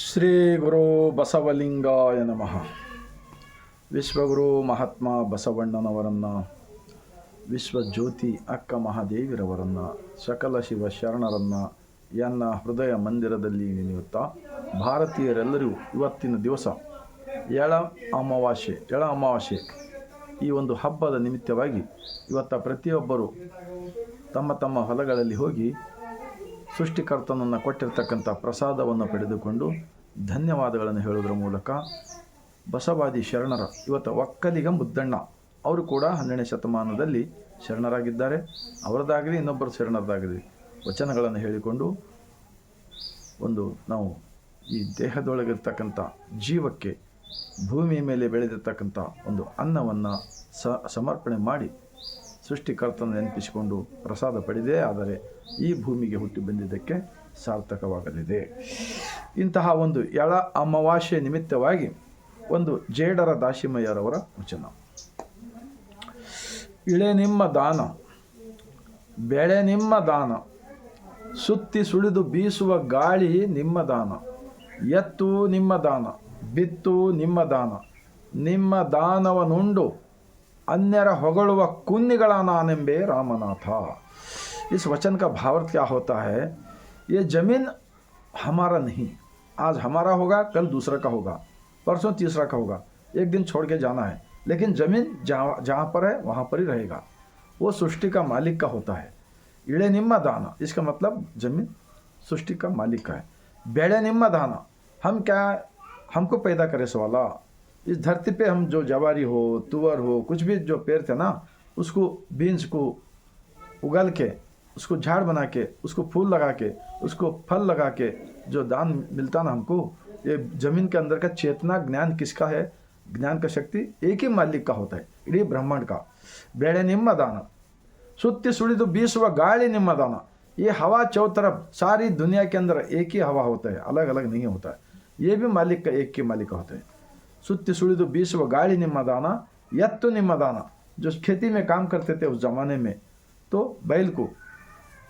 ಶ್ರೀ ಗುರು ಬಸವಲಿಂಗಾಯ ನಮಃ. ವಿಶ್ವಗುರು ಮಹಾತ್ಮ ಬಸವಣ್ಣನವರನ್ನು, ವಿಶ್ವಜ್ಯೋತಿ ಅಕ್ಕ ಮಹಾದೇವಿರವರನ್ನು, ಸಕಲ ಶಿವ ಶರಣರನ್ನು ಎನ್ನ ಹೃದಯ ಮಂದಿರದಲ್ಲಿ ನೆನೆಯುತ್ತಾ, ಭಾರತೀಯರೆಲ್ಲರೂ ಇವತ್ತಿನ ದಿವಸ ಎಳ ಅಮಾವಾಸ್ಯೆ ಈ ಒಂದು ಹಬ್ಬದ ನಿಮಿತ್ತವಾಗಿ ಇವತ್ತು ಪ್ರತಿಯೊಬ್ಬರು ತಮ್ಮ ತಮ್ಮ ಹೊಲಗಳಲ್ಲಿ ಹೋಗಿ ಸೃಷ್ಟಿಕರ್ತನನ್ನು ಕೊಟ್ಟಿರ್ತಕ್ಕಂಥ ಪ್ರಸಾದವನ್ನು ಪಡೆದುಕೊಂಡು ಧನ್ಯವಾದಗಳನ್ನು ಹೇಳುವುದರ ಮೂಲಕ ಬಸವಾದಿ ಶರಣರ ಇವತ್ತು ಒಕ್ಕಲಿಗ ಮುದ್ದಣ್ಣ ಅವರು ಕೂಡ 12ನೇ ಶತಮಾನದಲ್ಲಿ ಶರಣರಾಗಿದ್ದಾರೆ. ಅವರದಾಗಲಿ ಇನ್ನೊಬ್ಬರು ಶರಣರದಾಗಲಿ ವಚನಗಳನ್ನು ಹೇಳಿಕೊಂಡು ನಾವು ಈ ದೇಹದೊಳಗಿರ್ತಕ್ಕಂಥ ಜೀವಕ್ಕೆ ಭೂಮಿಯ ಮೇಲೆ ಬೆಳೆದಿರ್ತಕ್ಕಂಥ ಒಂದು ಅನ್ನವನ್ನು ಸಮರ್ಪಣೆ ಮಾಡಿ ಸೃಷ್ಟಿಕರ್ತನ ನೆನಪಿಸಿಕೊಂಡು ಪ್ರಸಾದ ಪಡೆದೇ ಆದರೆ ಈ ಭೂಮಿಗೆ ಹುಟ್ಟಿ ಬಂದಿದ್ದಕ್ಕೆ ಸಾರ್ಥಕವಾಗಲಿದೆ. ಇಂತಹ ಒಂದು ಎಳ ಅಮಾವಾಸ್ಯೆ ನಿಮಿತ್ತವಾಗಿ ಒಂದು ಜೇಡರ ದಾಸಿಮಯ್ಯರವರ ವಚನ. ಇಳೆ ನಿಮ್ಮ ದಾನ, ಬೆಳೆ ನಿಮ್ಮ ದಾನ, ಸುತ್ತಿ ಸುಳಿದು ಬೀಸುವ ಗಾಳಿ ನಿಮ್ಮ ದಾನ, ಎತ್ತು ನಿಮ್ಮ ದಾನ, ಬಿತ್ತು ನಿಮ್ಮ ದಾನ, ನಿಮ್ಮ ದಾನವನುಂಡು अन्यर ಹೊಗಳುವ कुन्निಗಳ नानेंबे रामनाथ. इस वचन का भावार्थ क्या होता है? ये ज़मीन हमारा नहीं, आज हमारा होगा, कल दूसरा का होगा, परसों तीसरा का होगा, एक दिन छोड़ के जाना है, लेकिन ज़मीन जहाँ पर है वहाँ पर ही रहेगा. वो सृष्टि का मालिक का होता है. इड़े निम्मा दाना, इसका मतलब ज़मीन सृष्टि का मालिक का है. बेड़े निम्मा दाना, हमको पैदा करे सवाला. इस धरती पे हम जो जवारी हो, तुअर हो, कुछ भी जो पेड़ थे ना, उसको बीन्स को उगल के, उसको झाड़ बना के, उसको फूल लगा के, उसको फल लगा के जो दान मिलता ना हमको, ये ज़मीन के अंदर का चेतना ज्ञान किसका है? ज्ञान का शक्ति एक ही मालिक का होता है, इडीं ब्रह्मांड का. बेड़े निम्म दान, सुत्ती सुड़िदु बीसुव गाड़ी निम्म दान. ये हवा चौतरफ सारी दुनिया के अंदर एक ही हवा होता है, अलग अलग नहीं होता है. ये भी मालिक का एक ही मालिक का होता है. सुत्ती सुड़िदु बीसुव गाड़ी निम्म दान, यत्तु निम्म दान. जो खेती में काम करते थे उस ज़माने में, तो बैल को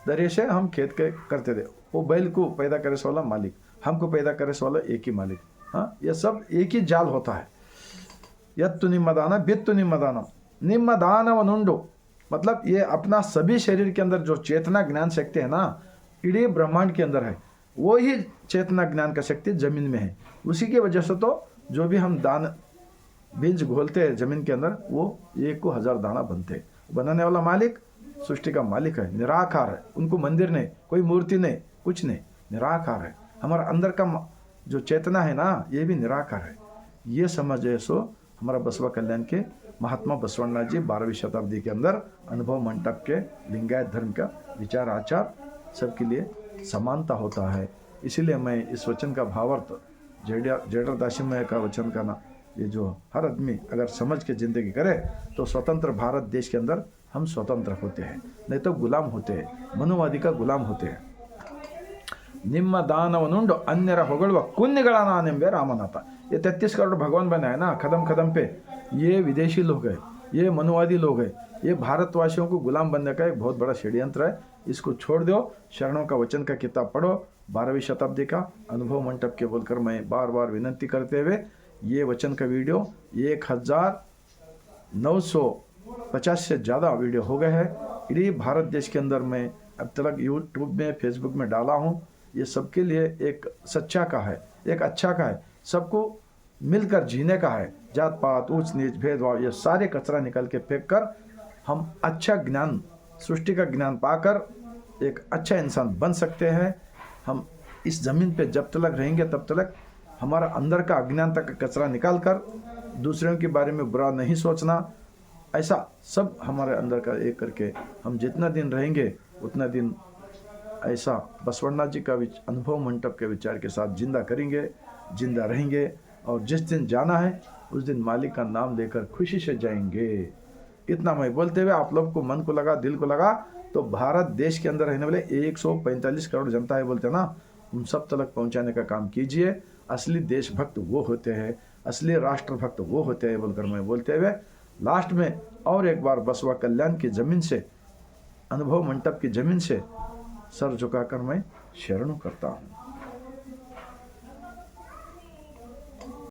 दरिए से हम खेत के करते थे, वो बैल को पैदा करे वाला मालिक, हमको पैदा करे वाला एक ही मालिक. हाँ, ये सब एक ही जाल होता है. यत्तु निम्म दान, बित्तु निम्म दान, निम्म दानवनुंडु मतलब ये अपना सभी शरीर के अंदर जो चेतना ज्ञान शक्ति है ना, इडीं ब्रह्मांड के अंदर है. वो ही चेतना ज्ञान का शक्ति जमीन में है. उसी की वजह से तो जो भी हम दान बीज घोलते हैं जमीन के अंदर, वो 1 को 1000 दाना बनते हैं. बनाने वाला मालिक सृष्टि का मालिक है, निराकार है. उनको मंदिर नहीं, कोई मूर्ति नहीं, कुछ नहीं, निराकार है. हमारा अंदर का जो चेतना है ना, ये भी निराकार है. ये समझे सो हमारा बसवा कल्याण के महात्मा बसवण्णा जी 12वीं शताब्दी के अंदर अनुभव मंडप के लिंगायत धर्म का विचार आचार सबके लिए समानता होता है. इसीलिए मैं इस वचन का भावार्थ जेडर दासिमय का वचन का ना, ये जो हर आदमी अगर समझ के ज़िंदगी करे तो स्वतंत्र भारत देश के अंदर हम स्वतंत्र होते हैं, नहीं तो गुलाम होते हैं, मनुवादी का गुलाम होते हैं. निम्म दानवनुंडु अन्यर ಹೊಗಳುವ कुन्निಗಳ नानेंबे रामनाथ. ये 33 करोड़ भगवान बनाए ना कदम कदम पे, ये विदेशी लोग हैं, ये मनुवादी लोग हैं. ये भारतवासियों को गुलाम बनने का एक बहुत बड़ा षड्यंत्र है. इसको छोड़ दो. शरणों का वचन का किताब पढ़ो, 12वीं शताब्दी का अनुभव मंडप के बोलकर मैं बार बार विनंती करते हुए ये वचन का वीडियो 1950 से ज़्यादा वीडियो हो गए हैं. इडीं भारत देश के अंदर मैं अब तक यूट्यूब में फेसबुक में डाला हूँ. ये सबके लिए एक सच्चा का है, एक अच्छा का है, सबको मिलकर जीने का है. जात पात ऊंच नीच भेदभाव ये सारे कचरा निकल के फेंक कर हम अच्छा ज्ञान सृष्टि का ज्ञान पाकर एक अच्छा इंसान बन सकते हैं. हम इस ज़मीन पे जब तक रहेंगे तब तक हमारा अंदर का अज्ञानता का कचरा निकाल कर दूसरों के बारे में बुरा नहीं सोचना, ऐसा सब हमारे अंदर का एक करके हम जितना दिन रहेंगे उतना दिन ऐसा बसवण्णा जी का अनुभव मंडप के विचार के साथ जिंदा करेंगे, जिंदा रहेंगे. और जिस दिन जाना है उस दिन मालिक का नाम लेकर खुशी से जाएंगे. इतना मैं बोलते हुए आप लोग को मन को लगा, दिल को लगा, तो भारत देश के अंदर रहने वाले 145 करोड़ जनता है बोलते हैं ना, उन सब तक पहुंचाने का काम कीजिए. असली देशभक्त वो होते हैं, असली राष्ट्रभक्त वो होते हैं बोलकर मैं बोलते हुए लास्ट में और एक बार बसवा कल्याण की ज़मीन से, अनुभव मंडप की ज़मीन से सर झुकाकर मैं शरण करता हूँ.